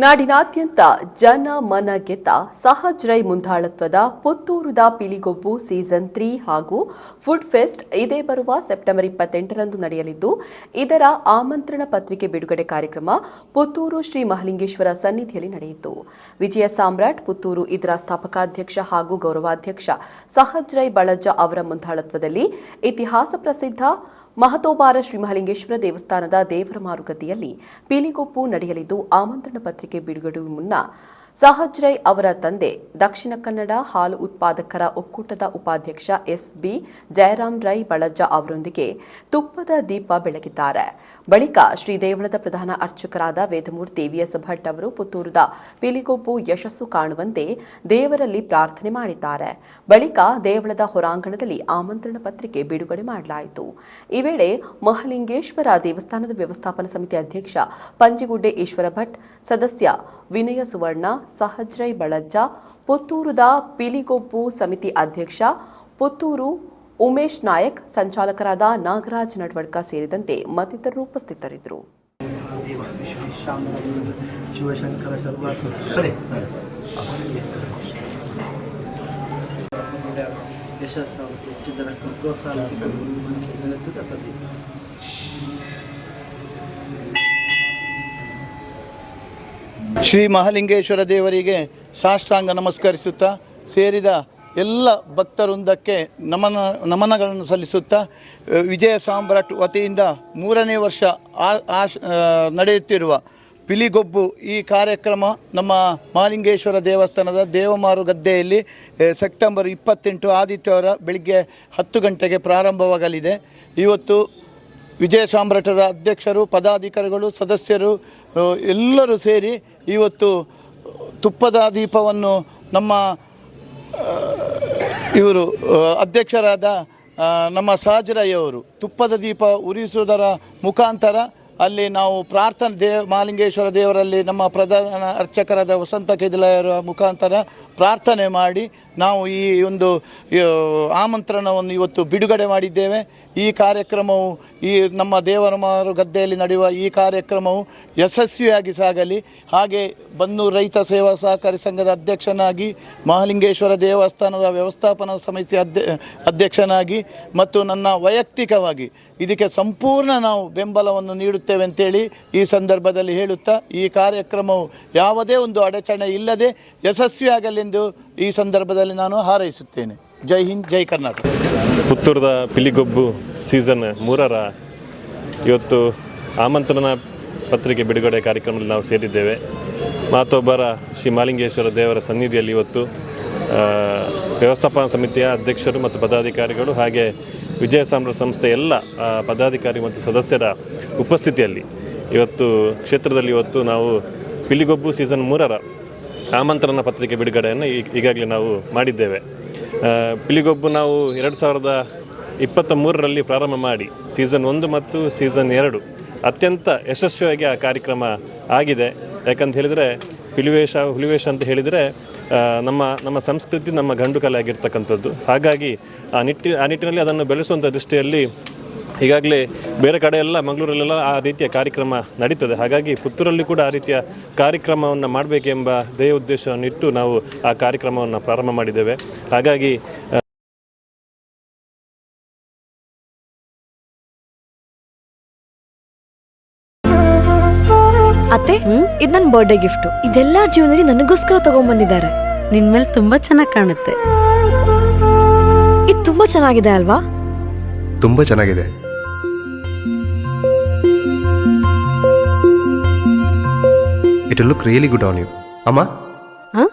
ನಾಡಿನಾದ್ಯಂತ ಜನ ಮನ ಗೆದ್ದ ಸಹಜ್ ರೈ ಮುಂದಾಳತ್ವದ ಪುತ್ತೂರುದ ಪಿಲಿಗೊಬ್ಬು ಸೀಸನ್ 3 ಹಾಗೂ ಫುಡ್ ಫೆಸ್ಟ್ ಇದೇ ಬರುವ ಸೆಪ್ಟೆಂಬರ್ 28ರಂದು ನಡೆಯಲಿದ್ದು, ಇದರ ಆಮಂತ್ರಣ ಪತ್ರಿಕೆ ಬಿಡುಗಡೆ ಕಾರ್ಯಕ್ರಮ ಪುತ್ತೂರು ಶ್ರೀ ಮಹಾಲಿಂಗೇಶ್ವರ ಸನ್ನಿಧಿಯಲ್ಲಿ ನಡೆಯಿತು. ವಿಜಯ ಸಾಮ್ರಾಟ್ ಪುತ್ತೂರು ಇದರ ಸ್ಥಾಪಕಾಧ್ಯಕ್ಷ ಹಾಗೂ ಗೌರವಾಧ್ಯಕ್ಷ ಸಹಜ್ ರೈ ಬಳಜ್ಜ ಅವರ ಮುಂದಾಳತ್ವದಲ್ಲಿ ಇತಿಹಾಸ ಪ್ರಸಿದ್ಧ ಮಹತೋಬಾರ ಶ್ರೀ ಮಹಾಲಿಂಗೇಶ್ವರ ದೇವಸ್ಥಾನದ ದೇವರ ಮಾರುಕಟ್ಟೆಯಲ್ಲಿ ಪಿಲಿಗೊಬ್ಬು ನಡೆಯಲಿದ್ದು, ಆಮಂತ್ರಣ ಪತ್ರಿಕೆ ಬಿಡುಗಡೆಗೂ ಮುನ್ನ ಸಹಜ್ ರೈ ಅವರ ತಂದೆ ದಕ್ಷಿಣ ಕನ್ನಡ ಹಾಲು ಉತ್ಪಾದಕರ ಒಕ್ಕೂಟದ ಉಪಾಧ್ಯಕ್ಷ ಎಸ್.ಬಿ. ಜಯರಾಮ್ ರೈ ಬಳಜ್ಜ ಅವರೊಂದಿಗೆ ತುಪ್ಪದ ದೀಪ ಬೆಳಗಿದ್ದಾರೆ. ಬಳಿಕ ಶ್ರೀ ದೇವಳದ ಪ್ರಧಾನ ಅರ್ಚಕರಾದ ವೇದಮೂರ್ತಿ ವಿ.ಎಸ್. ಭಟ್ ಅವರು ಪುತ್ತೂರದ ಪಿಲಿಗೊಬ್ಬು ಯಶಸ್ಸು ಕಾಣುವಂತೆ ದೇವರಲ್ಲಿ ಪ್ರಾರ್ಥನೆ ಮಾಡಿದ್ದಾರೆ. ಬಳಿಕ ದೇವಳದ ಹೊರಾಂಗಣದಲ್ಲಿ ಆಮಂತ್ರಣ ಪತ್ರಿಕೆ ಬಿಡುಗಡೆ ಮಾಡಲಾಯಿತು. ಈ ವೇಳೆ ಮಹಾಲಿಂಗೇಶ್ವರ ದೇವಸ್ಥಾನದ ವ್ಯವಸ್ಥಾಪನಾ ಸಮಿತಿ ಅಧ್ಯಕ್ಷ ಪಂಜಿಗುಡ್ಡೆ ಈಶ್ವರ ಭಟ್, ಸದಸ್ಯ ವಿನಯ ಸುವರ್ಣ, ಸಹಜ್ ರೈ ಬಳಜ್ಜ, ಪುತ್ತೂರುದ ಪಿಲಿಗೊಬ್ಬು ಸಮಿತಿ ಅಧ್ಯಕ್ಷ ಪುತ್ತೂರು ಉಮೇಶ್ ನಾಯಕ್, ಸಂಚಾಲಕರಾದ ನಾಗರಾಜ್ ನಡ್ವಡ್ಕ ಸೇರಿದಂತೆ ಮತ್ತಿತರರು ಉಪಸ್ಥಿತರಿದ್ದರು. ಶ್ರೀ ಮಹಾಲಿಂಗೇಶ್ವರ ದೇವರಿಗೆ ಸಾಷ್ಟಾಂಗ ನಮಸ್ಕರಿಸುತ್ತಾ ಸೇರಿದ ಎಲ್ಲ ಭಕ್ತವೃಂದಕ್ಕೆ ನಮನಗಳನ್ನು ಸಲ್ಲಿಸುತ್ತಾ ವಿಜಯ ಸಾಮ್ರಾಟ್ ವತಿಯಿಂದ 3ನೇ ವರ್ಷ ನಡೆಯುತ್ತಿರುವ ಪಿಲಿಗೊಬ್ಬು ಈ ಕಾರ್ಯಕ್ರಮ ನಮ್ಮ ಮಹಾಲಿಂಗೇಶ್ವರ ದೇವಸ್ಥಾನದ ದೇವಮಾರು ಗದ್ದೆಯಲ್ಲಿ ಸೆಪ್ಟೆಂಬರ್ 28 ಆದಿತ್ಯವಾರ ಬೆಳಿಗ್ಗೆ 10 ಗಂಟೆಗೆ ಪ್ರಾರಂಭವಾಗಲಿದೆ. ಇವತ್ತು ವಿಜಯ ಸಾಮ್ರಾಟದ ಅಧ್ಯಕ್ಷರು, ಪದಾಧಿಕಾರಿಗಳು, ಸದಸ್ಯರು ಎಲ್ಲರೂ ಸೇರಿ ಇವತ್ತು ತುಪ್ಪದ ದೀಪವನ್ನು ನಮ್ಮ ಇವರು ಅಧ್ಯಕ್ಷರಾದ ನಮ್ಮ ಸಹಜ್ ರೈ ಅವರು ತುಪ್ಪದ ದೀಪ ಉರಿಸುವುದರ ಮುಖಾಂತರ ಅಲ್ಲಿ ನಾವು ಪ್ರಾರ್ಥನೆ ಮಹಾಲಿಂಗೇಶ್ವರ ದೇವರಲ್ಲಿ ನಮ್ಮ ಪ್ರಧಾನ ಅರ್ಚಕರಾದ ವಸಂತ ಕೆದಿಲಾಯರ ಮುಖಾಂತರ ಪ್ರಾರ್ಥನೆ ಮಾಡಿ ನಾವು ಈ ಒಂದು ಆಮಂತ್ರಣವನ್ನು ಇವತ್ತು ಬಿಡುಗಡೆ ಮಾಡಿದ್ದೇವೆ. ಈ ಕಾರ್ಯಕ್ರಮವು ಈ ನಮ್ಮ ದೇವರ ಮಾರು ಗದ್ದೆಯಲ್ಲಿ ನಡೆಯುವ ಈ ಕಾರ್ಯಕ್ರಮವು ಯಶಸ್ವಿಯಾಗಿ ಸಾಗಲಿ. ಹಾಗೆ ಬನ್ನೂರು ರೈತ ಸೇವಾ ಸಹಕಾರಿ ಸಂಘದ ಅಧ್ಯಕ್ಷನಾಗಿ, ಮಹಾಲಿಂಗೇಶ್ವರ ದೇವಸ್ಥಾನದ ವ್ಯವಸ್ಥಾಪನಾ ಸಮಿತಿ ಅಧ್ಯಕ್ಷನಾಗಿ ಮತ್ತು ನನ್ನ ವೈಯಕ್ತಿಕವಾಗಿ ಇದಕ್ಕೆ ಸಂಪೂರ್ಣ ನಾವು ಬೆಂಬಲವನ್ನು ನೀಡುತ್ತೇವೆ ಅಂತೇಳಿ ಈ ಸಂದರ್ಭದಲ್ಲಿ ಹೇಳುತ್ತಾ ಈ ಕಾರ್ಯಕ್ರಮವು ಯಾವುದೇ ಒಂದು ಅಡಚಣೆ ಇಲ್ಲದೆ ಯಶಸ್ವಿಯಾಗಲೆಂದು ಈ ಸಂದರ್ಭದಲ್ಲಿ ನಾನು ಹಾರೈಸುತ್ತೇನೆ. ಜೈ ಹಿಂದ್, ಜೈ ಕರ್ನಾಟಕ. ಪುತ್ತೂರದ ಪಿಲಿಗೊಬ್ಬು ಸೀಸನ್ 3ರ ಇವತ್ತು ಆಮಂತ್ರಣ ಪತ್ರಿಕೆ ಬಿಡುಗಡೆ ಕಾರ್ಯಕ್ರಮದಲ್ಲಿ ನಾವು ಸೇರಿದ್ದೇವೆ. ಮಹತೋಬಾರ ಶ್ರೀ ಮಹಾಲಿಂಗೇಶ್ವರ ದೇವರ ಸನ್ನಿಧಿಯಲ್ಲಿ ಇವತ್ತು ವ್ಯವಸ್ಥಾಪನಾ ಸಮಿತಿಯ ಅಧ್ಯಕ್ಷರು ಮತ್ತು ಪದಾಧಿಕಾರಿಗಳು ಹಾಗೆ ವಿಜಯ ಸಾಮ್ರಾಟ್ ಸಂಸ್ಥೆ ಎಲ್ಲ ಪದಾಧಿಕಾರಿ ಮತ್ತು ಸದಸ್ಯರ ಉಪಸ್ಥಿತಿಯಲ್ಲಿ ಇವತ್ತು ಕ್ಷೇತ್ರದಲ್ಲಿ ಇವತ್ತು ನಾವು ಪಿಲಿಗೊಬ್ಬು ಸೀಸನ್ 3ರ ಆಮಂತ್ರಣ ಪತ್ರಿಕೆ ಬಿಡುಗಡೆಯನ್ನು ಈಗಾಗಲೇ ನಾವು ಮಾಡಿದ್ದೇವೆ. ಪಿಲಿಗೊಬ್ಬು ನಾವು 2023ರಲ್ಲಿ ಪ್ರಾರಂಭ ಮಾಡಿ ಸೀಸನ್ 1 ಮತ್ತು ಸೀಸನ್ 2 ಅತ್ಯಂತ ಯಶಸ್ವಿಯಾಗಿ ಆ ಕಾರ್ಯಕ್ರಮ ಆಗಿದೆ. ಯಾಕಂತ ಹೇಳಿದರೆ ಹುಲಿವೇಷ ಅಂತ ಹೇಳಿದರೆ ನಮ್ಮ ಸಂಸ್ಕೃತಿ, ನಮ್ಮ ಗಂಡು ಕಲೆ ಆಗಿರ್ತಕ್ಕಂಥದ್ದು. ಹಾಗಾಗಿ ಆ ನಿಟ್ಟಿನಲ್ಲಿ ಅದನ್ನು ಬೆಳೆಸುವಂಥ ದೃಷ್ಟಿಯಲ್ಲಿ ಈಗಾಗಲೇ ಬೇರೆ ಕಡೆ ಎಲ್ಲ ಮಂಗಳೂರಲ್ಲೆಲ್ಲ ಆ ರೀತಿಯ ಕಾರ್ಯಕ್ರಮ ನಡೀತದೆ. ಹಾಗಾಗಿ ಪುತ್ತೂರಲ್ಲಿ ಕೂಡ ಆ ರೀತಿಯ ಕಾರ್ಯಕ್ರಮವನ್ನು ಮಾಡಬೇಕೆಂಬ ಧ್ಯೇಯ ಉದ್ದೇಶವನ್ನು ಇಟ್ಟು ನಾವು ಆ ಕಾರ್ಯಕ್ರಮವನ್ನು ಪ್ರಾರಂಭ ಮಾಡಿದ್ದೇವೆ. ಹಾಗಾಗಿ ಅತ್ತೆ, ಇದು ನನ್ನ ಬರ್ಡೇ ಗಿಫ್ಟ್. ಇದೆಲ್ಲ ಜೀವನದಲ್ಲಿ ನನಗೋಸ್ಕರ ತಗೊಂಡ್ಬಂದಿದ್ದಾರೆ. ನಿನ್ ಮೇಲೆ ತುಂಬಾ ಚೆನ್ನಾಗಿ ಕಾಣುತ್ತೆ. ಇದು ತುಂಬಾ ಚೆನ್ನಾಗಿದೆ ಅಲ್ವಾ? ತುಂಬಾ ಚೆನ್ನಾಗಿದೆ. It will look really good on you. Amma? Huh?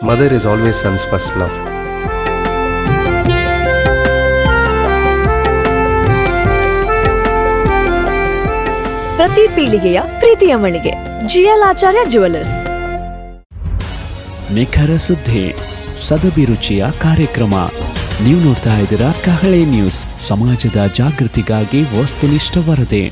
Mother is always son's first love. ಪ್ರತಿ ಪೀಳಿಗೆಯ ಪ್ರೀತಿಯ ಮಳಿಗೆ ಜಿಎಲ್ ಆಚಾರ್ಯ ಜ್ಯುವೆಲರ್ಸ್. ನಿಖರ ಸುದ್ದಿ, ಸದಭಿರುಚಿಯ ಕಾರ್ಯಕ್ರಮ. ನೀವು ನೋಡ್ತಾ ಇದ್ದೀರಾ ಕಹಳೆ ನ್ಯೂಸ್, ಸಮಾಜದ ಜಾಗೃತಿಗಾಗಿ ವಸ್ತುನಿಷ್ಠ ವರದಿ.